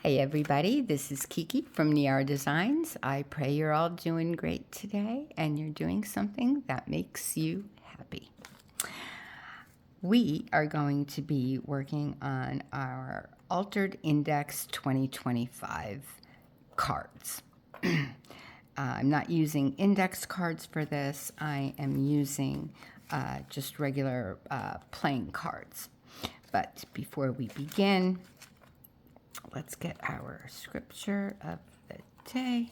Hi, everybody. This is Kiki from Niara Designs. I pray you're all doing great today and you're doing something that makes you happy. We are going to be working on our Altered Index 2025 cards. I'm not using index cards for this. I am using just regular playing cards. But before we begin, let's get our scripture of the day.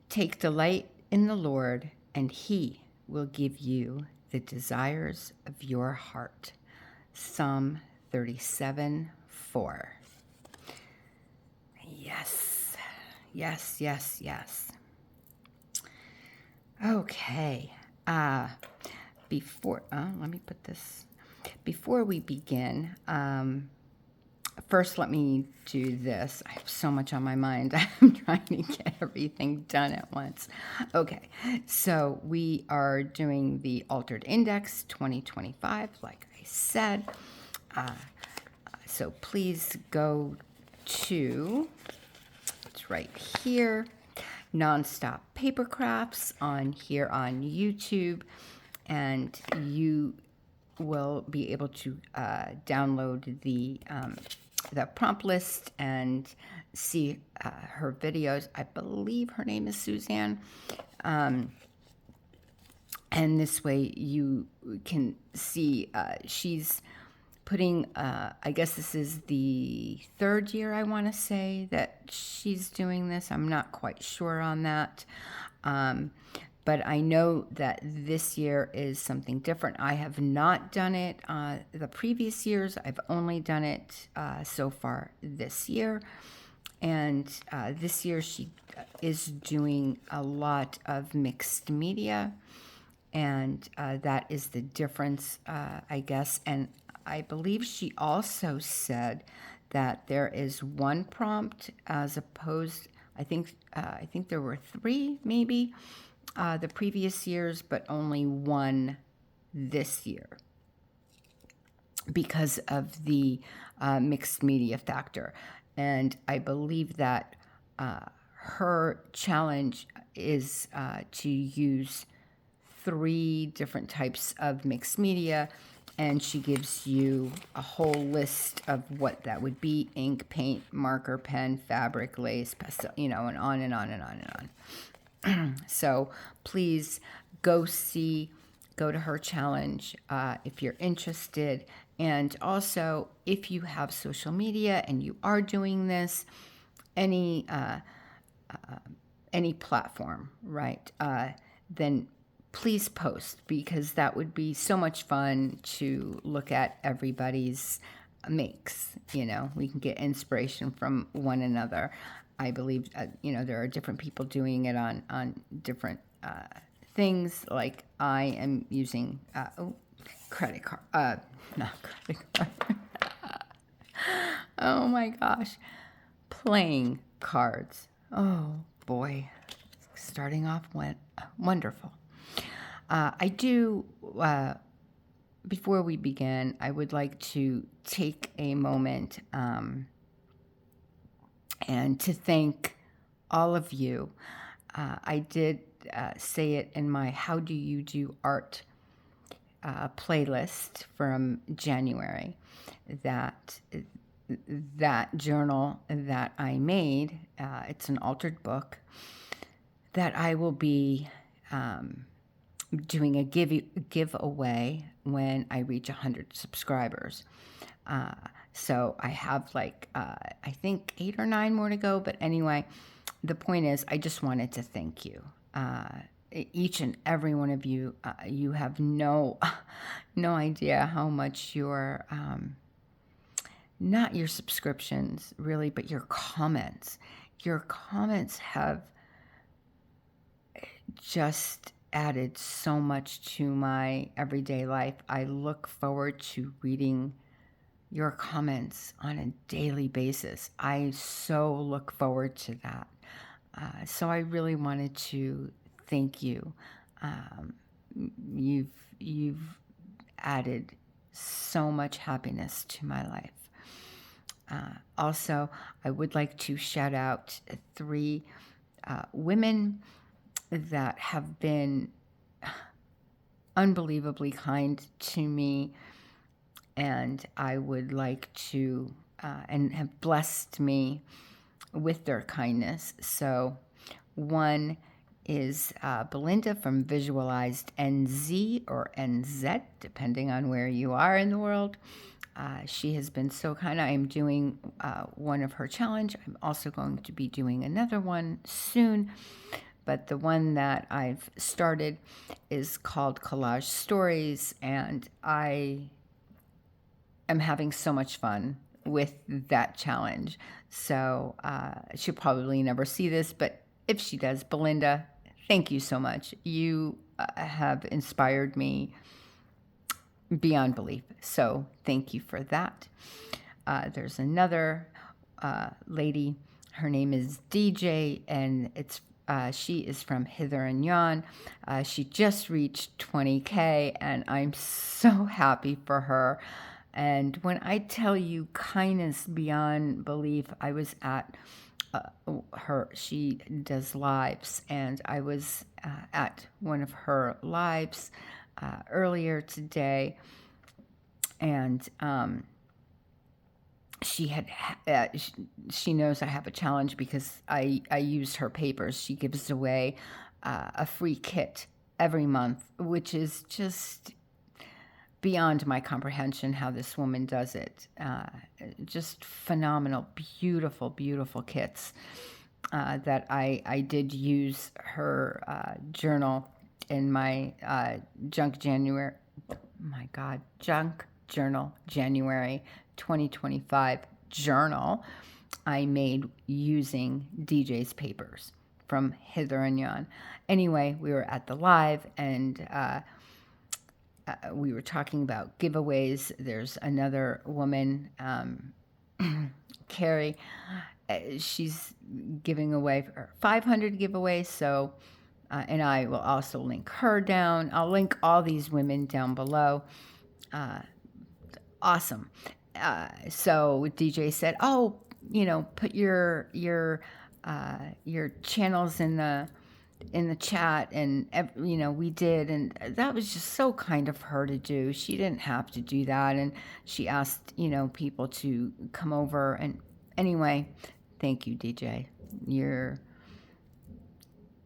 Take delight in the Lord, and He will give you the desires of your heart. Psalm 37:4. Yes, yes, yes, yes. Okay. Let me put this. Before we begin, first, let me do this. I have so much on my mind. I'm trying to get everything done at once. Okay, so we are doing the Altered Index 2025, like I said. So please go to, it's right here, Nonstop Paper Crafts on here on YouTube, and you will be able to download the prompt list and see her videos. I believe her name is Suzanne. And this way you can see she's putting, I guess this is the third year, I want to say, that she's doing this. I'm not quite sure on that. But I know that this year is something different. I have not done it the previous years. I've only done it so far this year. And this year she is doing a lot of mixed media. And that is the difference, I guess. And I believe she also said that there is one prompt as opposed, I think there were three maybe the previous years, but only one this year because of the mixed media factor. And I believe that her challenge is to use 3 different types of mixed media, and she gives you a whole list of what that would be: ink, paint, marker, pen, fabric, lace, pastel, and on and on and on and on. So please go to her challenge if you're interested. And also, if you have social media and you are doing this, any platform, right? Then please post, because that would be so much fun to look at everybody's makes. We can get inspiration from one another. I believe, there are different people doing it on different things. Like I am using, credit card, not credit card. Oh my gosh. Playing cards. Oh boy. Starting off went wonderful. I do, before we begin, I would like to take a moment and to thank all of you. I did say it in my How Do You Do Art playlist from January, that journal that I made, it's an altered book, that I will be doing a giveaway when I reach 100 subscribers. So I have I think 8 or 9 more to go. But anyway, the point is, I just wanted to thank you. Each and every one of you, you have no idea how much your, not your subscriptions really, but your comments have just added so much to my everyday life. I look forward to reading your comments on a daily basis. I so look forward to that. So I really wanted to thank you. You've added so much happiness to my life. Also, I would like to shout out three women that have been unbelievably kind to me, and I would like to, and have blessed me with their kindness. So, one is Belinda from Visualized NZ or NZ, depending on where you are in the world. She has been so kind. I am doing one of her challenge. I'm also going to be doing another one soon. But the one that I've started is called Collage Stories, and I am having so much fun with that challenge. So she'll probably never see this, but if she does, Belinda, thank you so much. You have inspired me beyond belief. So thank you for that. There's another lady. Her name is DJ, and she is from Hither and Yon. She just reached 20K, and I'm so happy for her. And when I tell you kindness beyond belief, I was at she does lives, and I was at one of her lives earlier today, and she knows I have a challenge because I use her papers. She gives away a free kit every month, which is just beyond my comprehension how this woman does it. Just phenomenal, beautiful, beautiful kits that I did use her journal in my Junk January. My God, Junk Journal January 2025 journal I made using DJ's papers from Hither and Yon. Anyway, we were at the live, and we were talking about giveaways. There's another woman, Carrie. She's giving away 500 giveaways. So, and I will also link her down. I'll link all these women down below. Awesome. So DJ said, "Oh, put your channels in the chat," and we did, and that was just so kind of her to do. She didn't have to do that, and she asked people to come over. And anyway, thank you, DJ.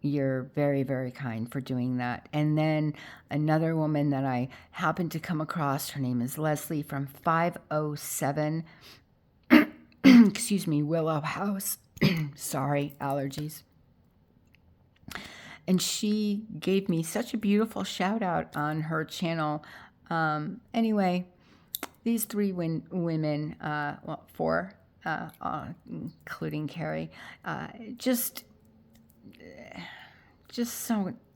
You're very, very kind for doing that. And then another woman that I happened to come across, her name is Leslie from 507 excuse me, Willow House. Sorry, allergies. And she gave me such a beautiful shout out on her channel. Anyway, these three women, well, four, including Carrie, just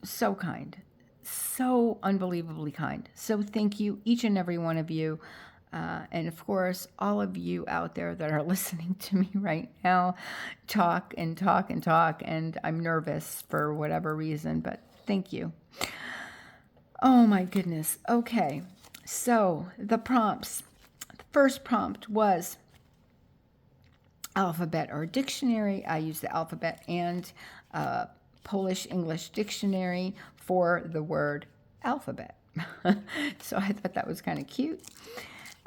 so kind, so unbelievably kind. So thank you, each and every one of you. And of course, all of you out there that are listening to me right now talk and talk and talk, and I'm nervous for whatever reason, but thank you. Oh my goodness. Okay, so the prompts. The first prompt was alphabet or dictionary. I used the alphabet and Polish English dictionary for the word alphabet. So I thought that was kind of cute.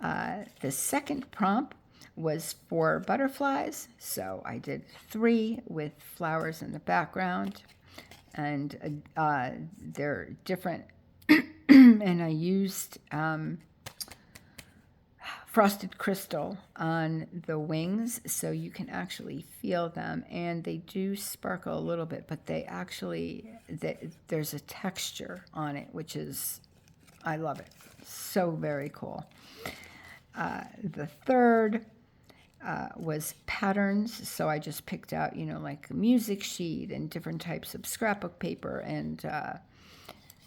The second prompt was for butterflies. So I did 3 with flowers in the background, and they're different. And I used frosted crystal on the wings, so you can actually feel them, and they do sparkle a little bit, but they actually, there's a texture on it, which is, I love it. So very cool. The third was patterns, so I just picked out, like a music sheet and different types of scrapbook paper, and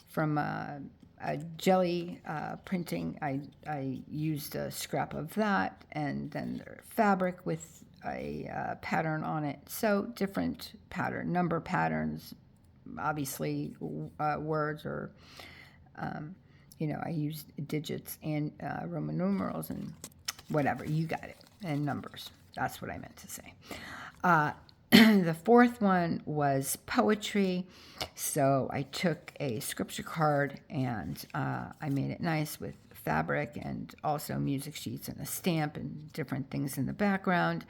from a jelly printing, I used a scrap of that, and then fabric with a pattern on it. So different number patterns, obviously words, or I used digits and Roman numerals and whatever, you got it. And numbers. That's what I meant to say. The fourth one was poetry. So I took a scripture card and I made it nice with fabric and also music sheets and a stamp and different things in the background.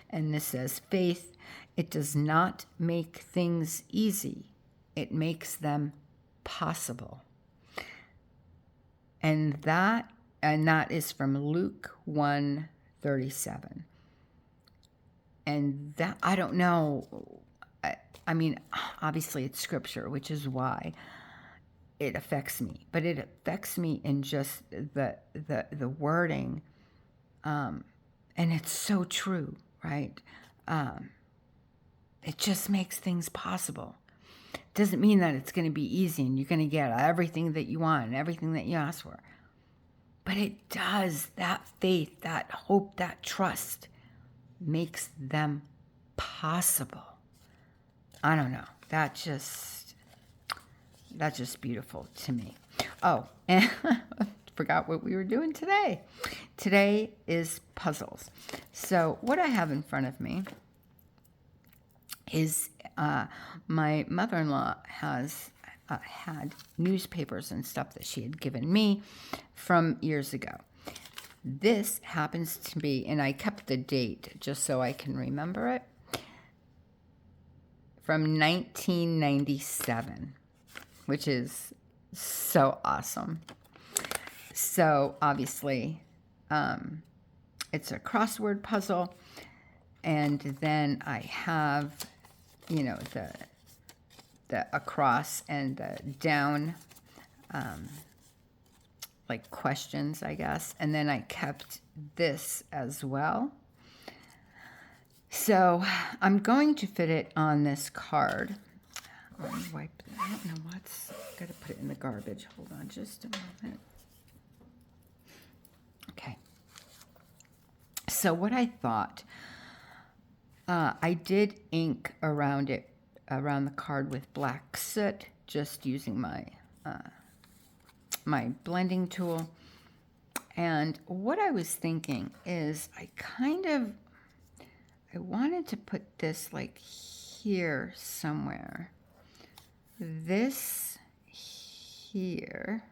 And this says, faith, it does not make things easy. It makes them possible. And that is from Luke 1:37. And that, I don't know, I mean, obviously it's scripture, which is why it affects me. But it affects me in just the wording, and it's so true, right? It just makes things possible. It doesn't mean that it's going to be easy and you're going to get everything that you want and everything that you ask for. But it does. That faith, that hope, that trust makes them possible. I don't know. That's just beautiful to me. Oh, and forgot what we were doing today. Today is puzzles. So what I have in front of me is my mother-in-law has had newspapers and stuff that she had given me from years ago. This happens to be, and I kept the date just so I can remember it, from 1997, which is so awesome. So obviously, it's a crossword puzzle, and then I have, you know, the across and the down, like questions, I guess. And then I kept this as well. So I'm going to fit it on this card. Let me wipe it. I don't know what's, got to put it in the garbage. Hold on just a moment. Okay. So what I thought, I did ink around it, around the card with black soot, just using my my blending tool. And what I was thinking is I wanted to put this like here somewhere. This here.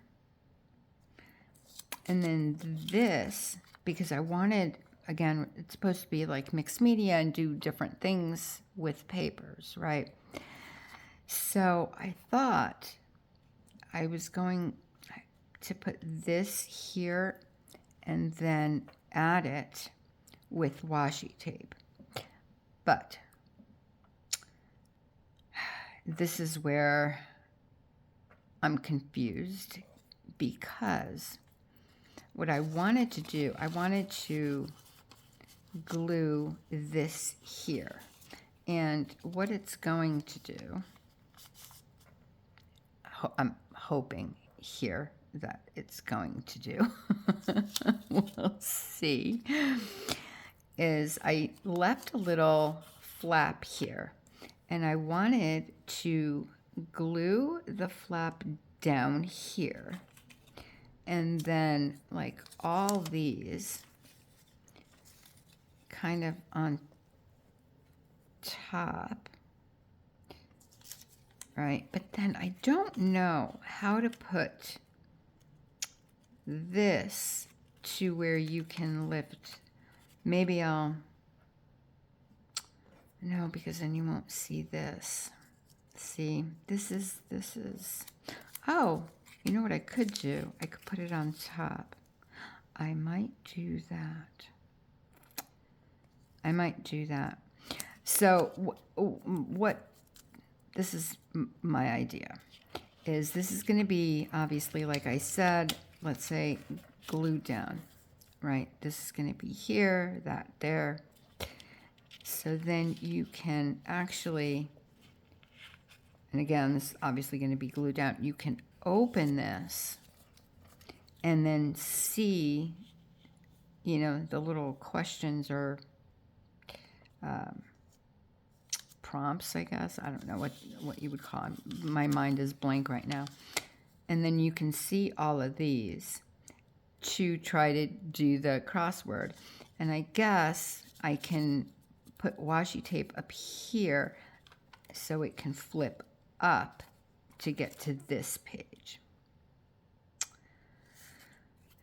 And then this, because I wanted, again, it's supposed to be like mixed media and do different things with papers, right? So I thought I was going to put this here and then add it with washi tape. But this is where I'm confused, because what I wanted to do, I wanted to glue this here. And what it's going to do, I'm hoping here that it's going to do, we'll see, is I left a little flap here, and I wanted to glue the flap down here, and then like all these kind of on top, right? But then I don't know how to put this to where you can lift. Maybe no, because then you won't see this. See, this is, oh, you know what I could do? I could put it on top. I might do that. So what this is my idea, is this is going to be, obviously, like I said, let's say glued down, right? This is going to be here, that there. So then you can actually, and again, this is obviously going to be glued down, you can open this and then see, you know, the little questions or prompts, I guess. I don't know what you would call them. My mind is blank right now. And then you can see all of these to try to do the crossword. And I guess I can put washi tape up here so it can flip up to get to this page.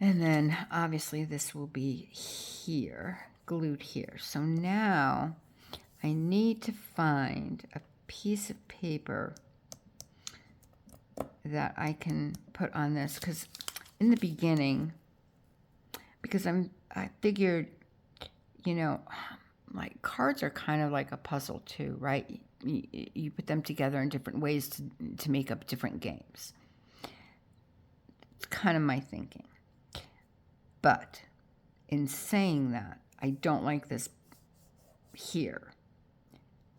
And then obviously this will be here, glued here. So now I need to find a piece of paper that I can put on this, because in the beginning, because I figured, you know, like cards are kind of like a puzzle too, right? You put them together in different ways to make up different games. It's kind of my thinking. But in saying that, I don't like this here.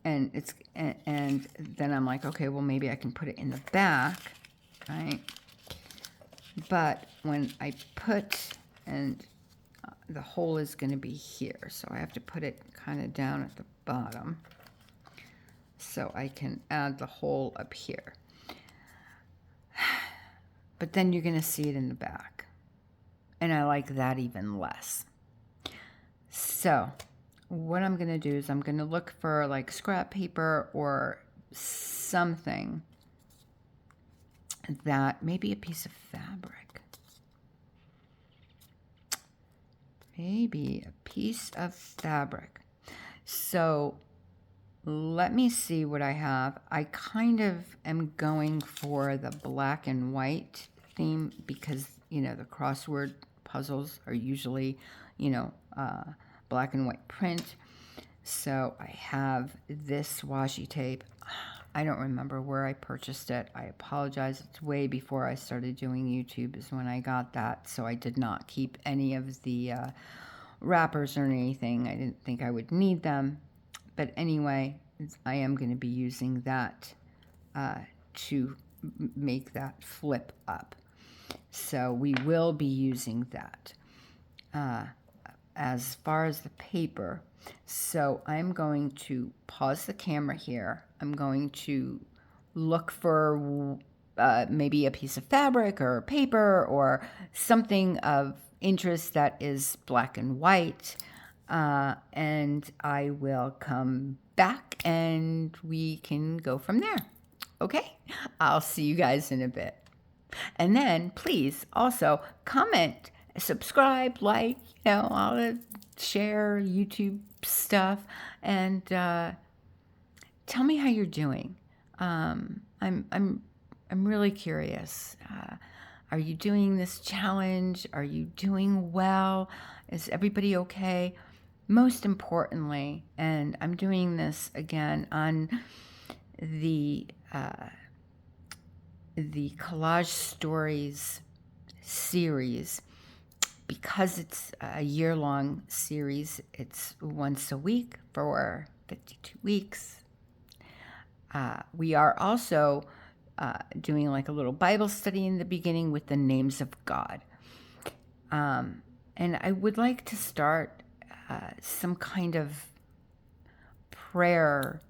And then I'm like, okay, well, maybe I can put it in the back, right? But when I put, and the hole is going to be here, so I have to put it kind of down at the bottom so I can add the hole up here. But then you're going to see it in the back, and I like that even less. So what I'm going to do is I'm going to look for like scrap paper or something that, maybe a piece of fabric. Maybe a piece of fabric. So let me see what I have. I kind of am going for the black and white theme because, you know, the crossword puzzles are usually, you know, black and white print. So I have this washi tape. I don't remember where I purchased it. I apologize. It's way before I started doing YouTube is when I got that. So I did not keep any of the wrappers or anything. I didn't think I would need them. But anyway, I am going to be using that to make that flip up. So we will be using that. As far as the paper, so I'm going to pause the camera here. I'm going to look for maybe a piece of fabric or paper or something of interest that is black and white, and I will come back and we can go from there. Okay, I'll see you guys in a bit. And then please also comment, subscribe, like, you know, all the share YouTube stuff, and tell me how you're doing. I'm really curious. Are you doing this challenge? Are you doing well? Is everybody okay? Most importantly, and I'm doing this again on the Collage Stories series, because it's a year-long series. It's once a week for 52 weeks. We are also doing like a little Bible study in the beginning with the names of God. And I would like to start some kind of prayer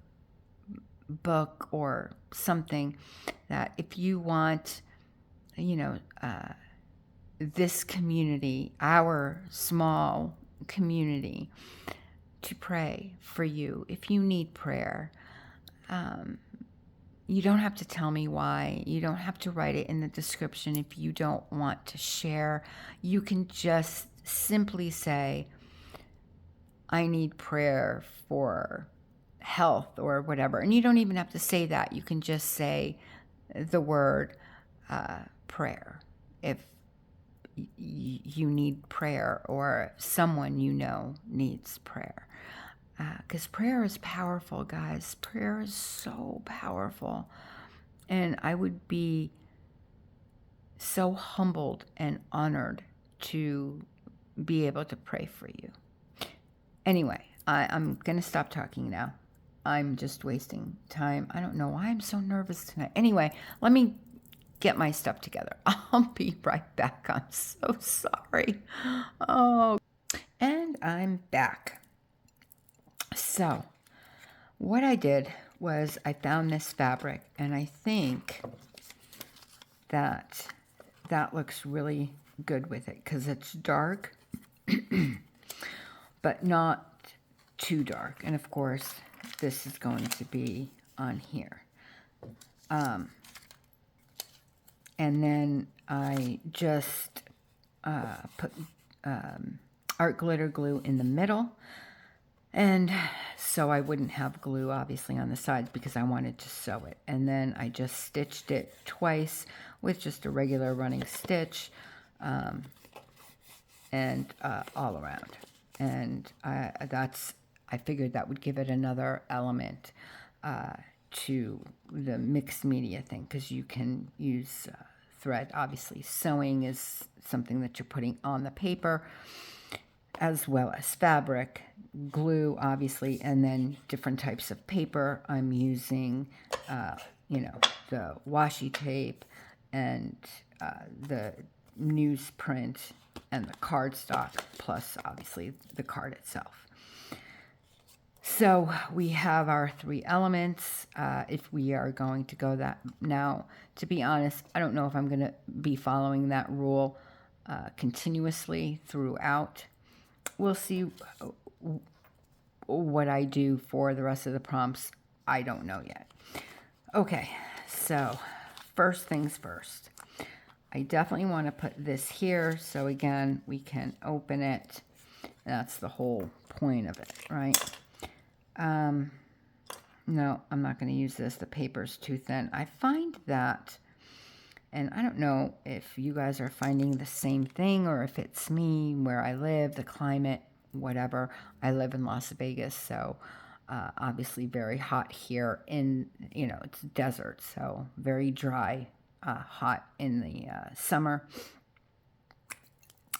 book or something that if you want, you know, this community, our small community, to pray for you. If you need prayer, you don't have to tell me why. You don't have to write it in the description if you don't want to share. You can just simply say, I need prayer for health or whatever. And you don't even have to say that. You can just say the word prayer if you need prayer or someone you know needs prayer. Because prayer is powerful, guys. Prayer is so powerful. And I would be so humbled and honored to be able to pray for you. Anyway, I'm going to stop talking now. I'm just wasting time. I don't know why I'm so nervous tonight. Anyway, let me get my stuff together. I'll be right back. I'm so sorry. Oh, and I'm back. So what I did was I found this fabric, and I think that looks really good with it because it's dark, but not too dark. And of course, this is going to be on here. And then I just put art glitter glue in the middle. And so I wouldn't have glue, obviously, on the sides because I wanted to sew it. And then I just stitched it twice with just a regular running stitch and all around. And I figured that would give it another element to the mixed media thing because you can use thread. Obviously, sewing is something that you're putting on the paper, as well as fabric, glue, obviously, and then different types of paper. I'm using, the washi tape and the newsprint and the cardstock, plus, obviously, the card itself. So we have our 3 elements. If we are going to go that now, to be honest, I don't know if I'm going to be following that rule continuously throughout. We'll see what I do for the rest of the prompts. I don't know yet. Okay, so first things first. I definitely want to put this here so again we can open it. That's the whole point of it, right? No, I'm not going to use this. The paper's too thin. I find that, and I don't know if you guys are finding the same thing or if it's me, where I live, the climate, whatever. I live in Las Vegas, so obviously very hot here in, it's desert, so very dry, hot in the summer.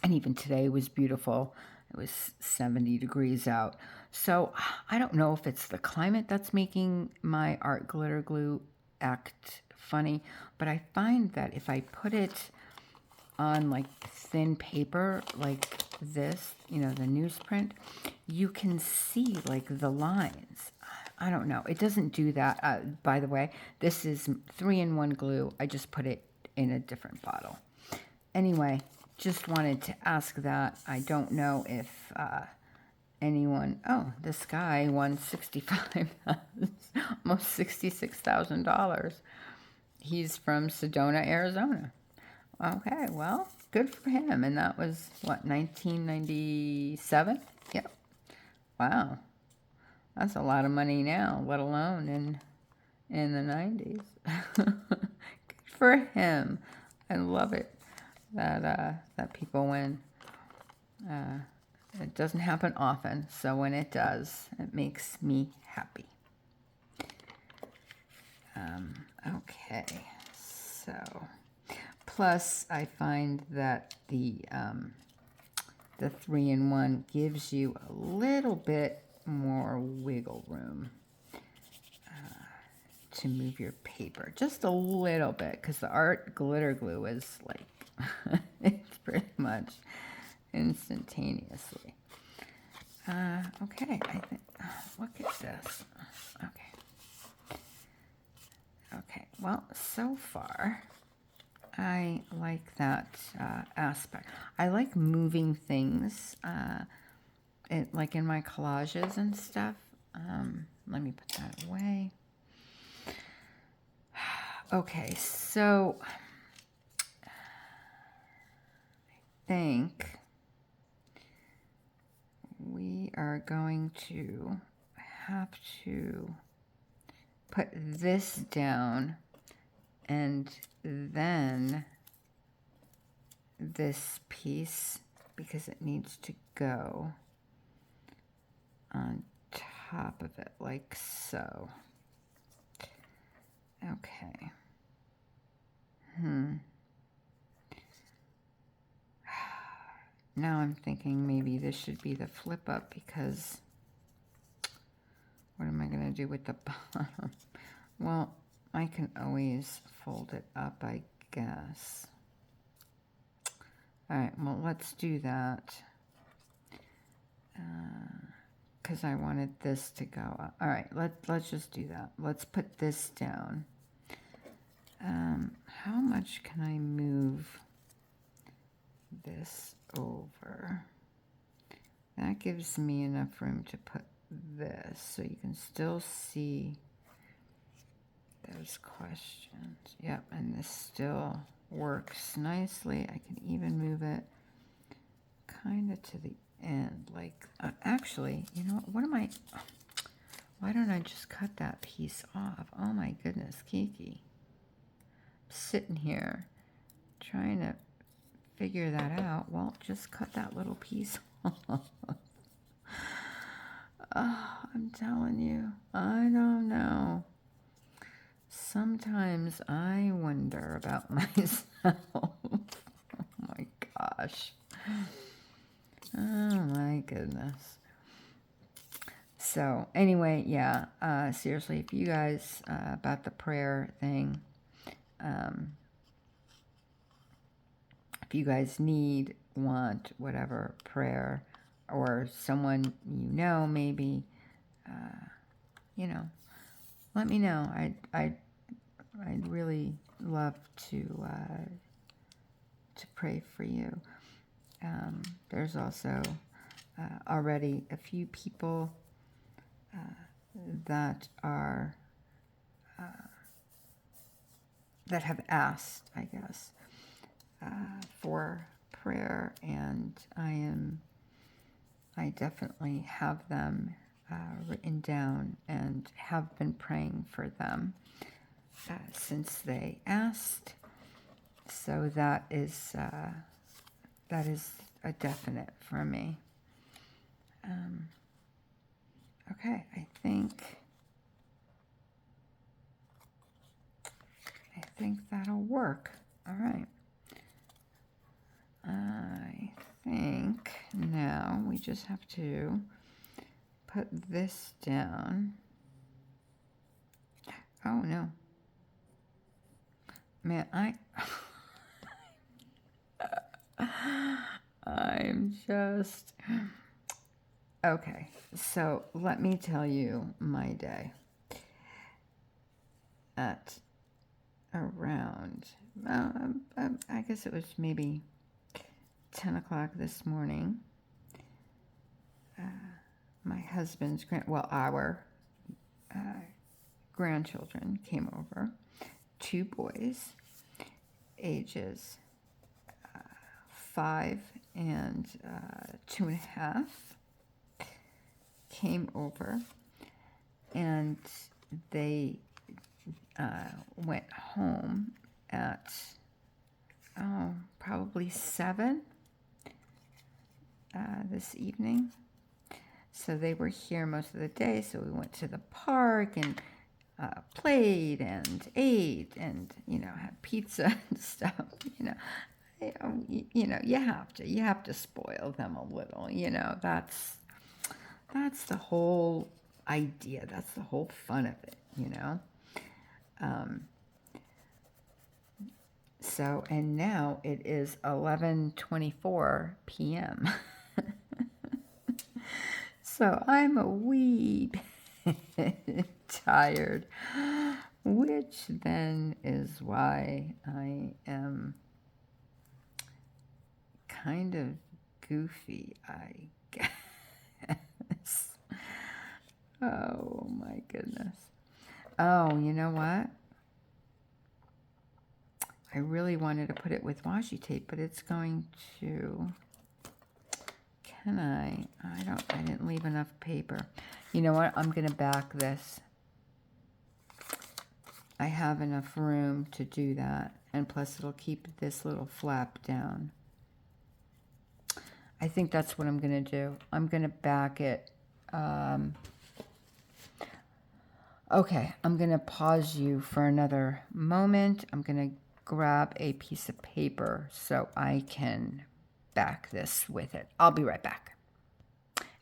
And even today was beautiful. It was 70 degrees out. So I don't know if it's the climate that's making my art glitter glue act funny, but I find that if I put it on like thin paper like this, the newsprint, you can see like the lines. I don't know. It doesn't do that. By the way, this is 3-in-1 glue. I just put it in a different bottle. Anyway, just wanted to ask that. I don't know if anyone... Oh, this guy won almost $66,000. He's from Sedona, Arizona. Okay, well, good for him. And that was, what, 1997? Yep. Wow. That's a lot of money now, let alone in the 90s. Good for him. I love it that people win. It doesn't happen often, so when it does, it makes me happy. Okay, so plus I find that the 3-in-1 gives you a little bit more wiggle room to move your paper, just a little bit, because the art glitter glue is like it's pretty much instantaneously. Okay, I think, look at this. Okay, well, so far, I like that aspect. I like moving things, like in my collages and stuff. Let me put that away. Okay, so I think we are going to have to put this down and then this piece, because it needs to go on top of it like so. Okay. Now I'm thinking maybe this should be the flip up, because what am I going to do with the bottom? Well, I can always fold it up, I guess. All right, well, let's do that. Because I wanted this to go up. All right, let's just do that. Let's put this down. How much can I move this over. That gives me enough room to put this so you can still see those questions. Yep, and this still works nicely. I can even move it kind of to the end. Like, actually, you know, why don't I just cut that piece off? Oh my goodness, Kiki. I'm sitting here trying to figure that out. Well, just cut that little piece off. Oh, I'm telling you, I don't know. Sometimes I wonder about myself. Oh my gosh. Oh my goodness. So anyway, yeah, seriously, if you guys, about the prayer thing, if you guys want, whatever prayer, or someone you know, maybe, you know, let me know. I'd really love to pray for you. There's also already a few people that are that have asked, I guess, for prayer, and I definitely have them written down and have been praying for them since they asked. So that is a definite for me. Okay, I think that'll work. All right. I think now we just have to put this down. Oh no. Man, I'm just... Okay, so let me tell you my day. At around, I guess it was maybe 10 o'clock this morning, my husband's, our grandchildren came over. 2 boys, ages 5 and 2.5, came over, and they went home at probably 7 this evening. So they were here most of the day, so we went to the park and played and ate and, you know, had pizza and stuff, you know. You have to spoil them a little, you know. That's the whole idea. That's the whole fun of it, you know. So, and now it is 11:24 p.m. So I'm a wee bit tired, which then is why I am kind of goofy, I guess. Oh my goodness. Oh, you know what? I really wanted to put it with washi tape, but it's going to... Can I? I didn't leave enough paper. You know what? I'm going to back this. I have enough room to do that. And plus it'll keep this little flap down. I think that's what I'm going to do. I'm going to back it. Okay, I'm going to pause you for another moment. I'm going to grab a piece of paper so I can back this with it. I'll be right back.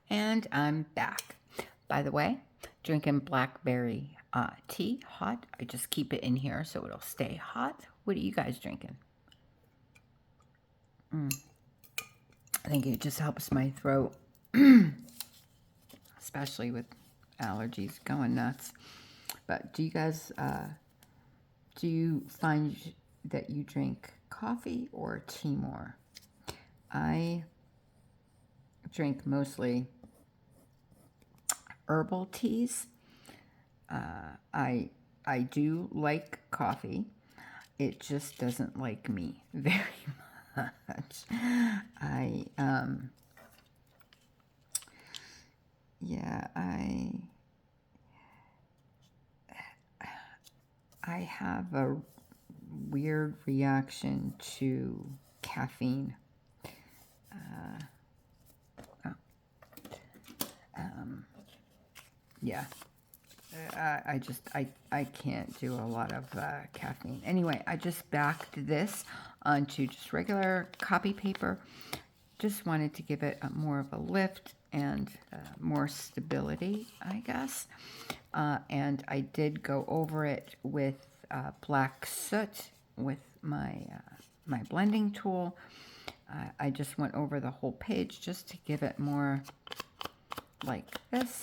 And I'm back. By the way, drinking blackberry tea, hot. I just keep it in here so it'll stay hot. What are you guys drinking? I think it just helps my throat, especially with allergies going nuts. But do you guys, do you find that you drink coffee or tea more? I drink mostly herbal teas. I do like coffee. It just doesn't like me very much. Yeah, I have a weird reaction to caffeine. Yeah. I can't do a lot of caffeine. Anyway, I just backed this onto just regular copy paper. Just wanted to give it more of a lift and more stability, I guess. And I did go over it with black soot with my blending tool. I just went over the whole page just to give it more like this,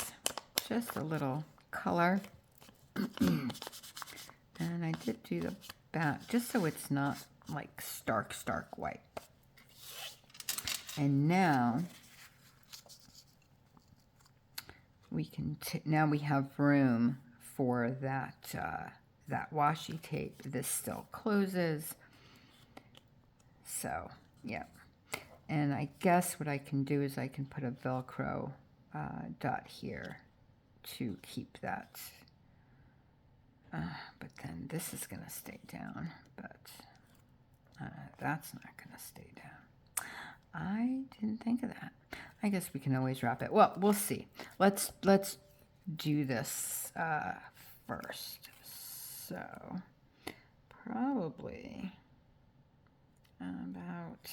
just a little color. And I did do the back just so it's not like stark white. And now we can now we have room for that that washi tape. This still closes. So yeah, and I guess what I can do is I can put a Velcro dot here to keep that. But then this is going to stay down, but that's not going to stay down. I didn't think of that. I guess we can always wrap it. Well, we'll see. Let's do this first. So probably about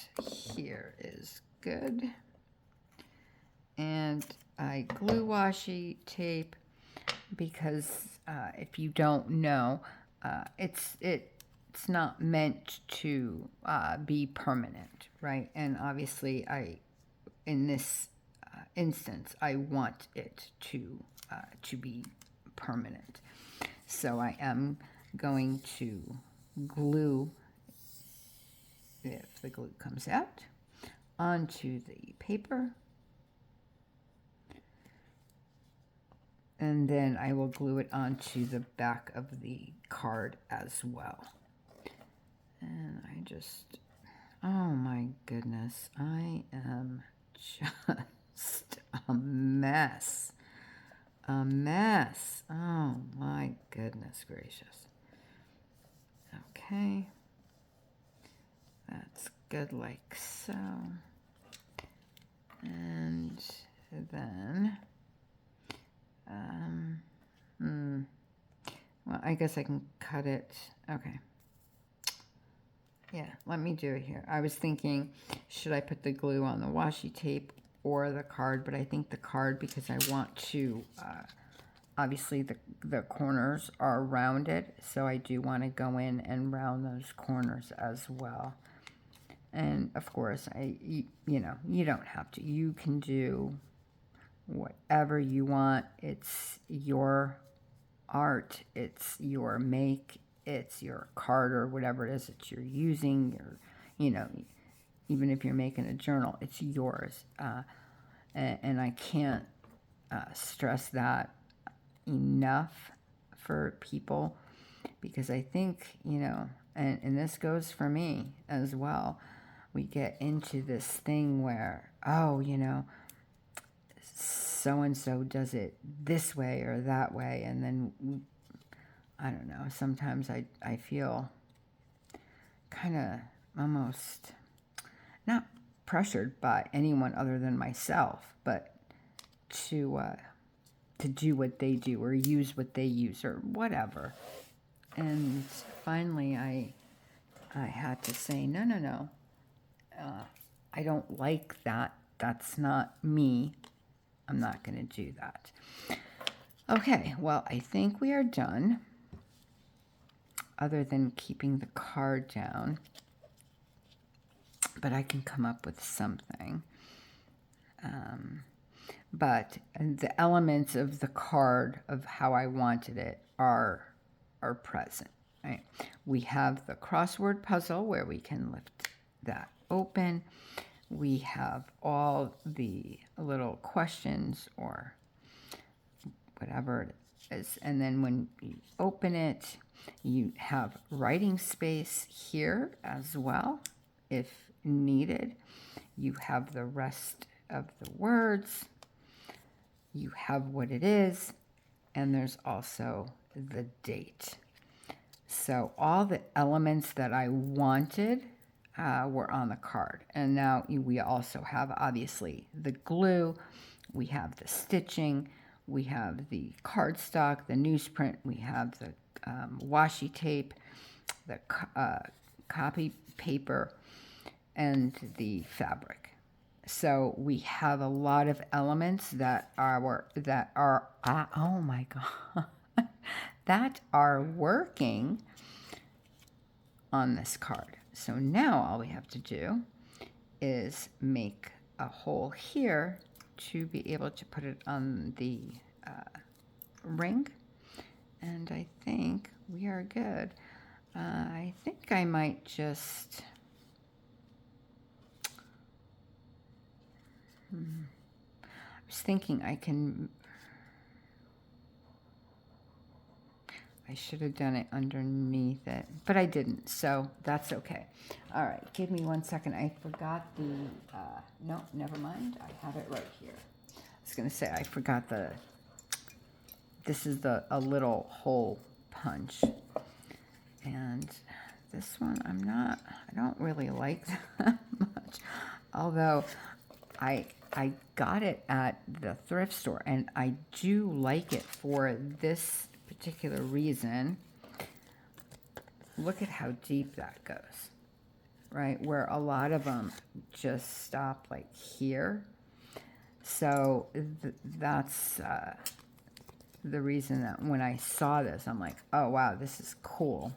here is good. And I glue washi tape because if you don't know, it's not meant to be permanent, right? And obviously, in this instance, I want it to be permanent. So I am going to glue, if the glue comes out, onto the paper. And then I will glue it onto the back of the card as well. And I just, oh my goodness, I am just a mess. A mess. Oh my goodness gracious. Okay. That's good like so. And then, well, I guess I can cut it. Okay. Yeah, let me do it here. I was thinking, should I put the glue on the washi tape or the card? But I think the card, because I want to, obviously the corners are rounded, so I do want to go in and round those corners as well. And of course, you know, you don't have to. You can do whatever you want. It's your art, it's your make, it's your card or whatever it is that you're using, or, you know, even if you're making a journal, it's yours. And I can't stress that enough for people, because I think, you know, and this goes for me as well, we get into this thing where, oh, you know, so-and-so does it this way or that way, and then, I don't know, sometimes I feel kind of almost not pressured by anyone other than myself, but to do what they do or use what they use or whatever. And finally I had to say, no, I don't like that. That's not me. I'm not going to do that. Okay, well, I think we are done, other than keeping the card down. But I can come up with something. But the elements of the card of how I wanted it are present. Right? We have the crossword puzzle where we can lift that open. we have all the little questions or whatever it is. And then when you open it, you have writing space here as well, if needed. You have the rest of the words. You have what it is, and there's also the date. So all the elements that I wanted were on the card. And now we also have, obviously, the glue. We have the stitching. We have the cardstock, the newsprint. We have the washi tape, the copy paper, and the fabric. So we have a lot of elements that are oh my God, that are working on this card. So now all we have to do is make a hole here to be able to put it on the ring. And I think we are good. I think I might just... I was thinking I should have done it underneath it, but I didn't, so that's okay. All right, give me 1 second. I forgot the, no, never mind. I have it right here. I was going to say, I forgot this is a little hole punch. And this one, I don't really like that much. Although, I got it at the thrift store, and I do like it for this particular reason. Look at how deep that goes, right? Where a lot of them just stop like here. So that's the reason that when I saw this, I'm like, oh wow, this is cool.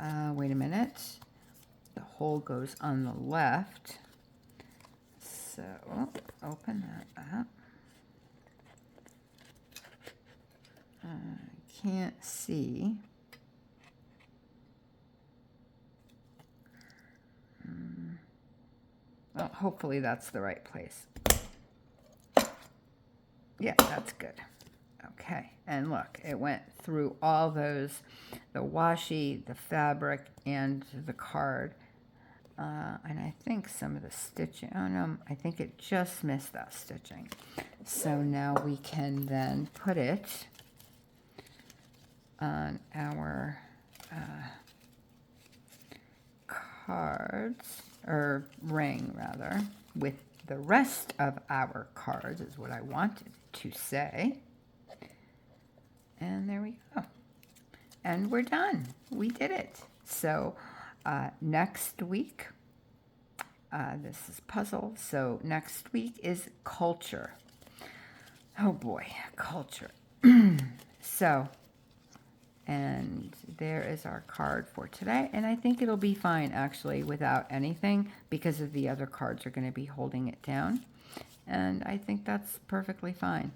Wait a minute. The hole goes on the left. So, open that up. I can't see. Well, hopefully that's the right place. Yeah, that's good. Okay, and look, it went through all those, the washi, the fabric, and the card. And I think some of the stitching, oh no, I think it just missed that stitching. So now we can then put it on our cards, or ring rather, with the rest of our cards is what I wanted to say. And there we go. And we're done. We did it. So next week, this is puzzle. So next week is culture. Oh boy, culture. So, and there is our card for today. And I think it'll be fine actually without anything, because of the other cards are going to be holding it down. And I think that's perfectly fine.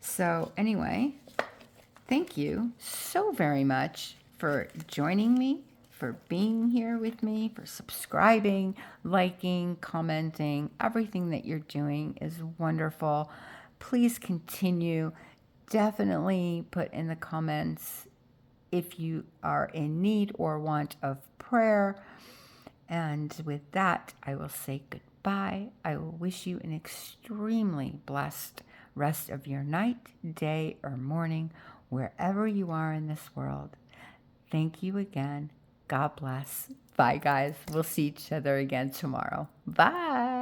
So anyway, thank you so very much for joining me, for being here with me, for subscribing, liking, commenting. Everything that you're doing is wonderful. Please continue. Definitely put in the comments if you are in need or want of prayer. And with that, I will say goodbye. I will wish you an extremely blessed rest of your night, day, or morning, wherever you are in this world. Thank you again. God bless. Bye, guys. We'll see each other again tomorrow. Bye.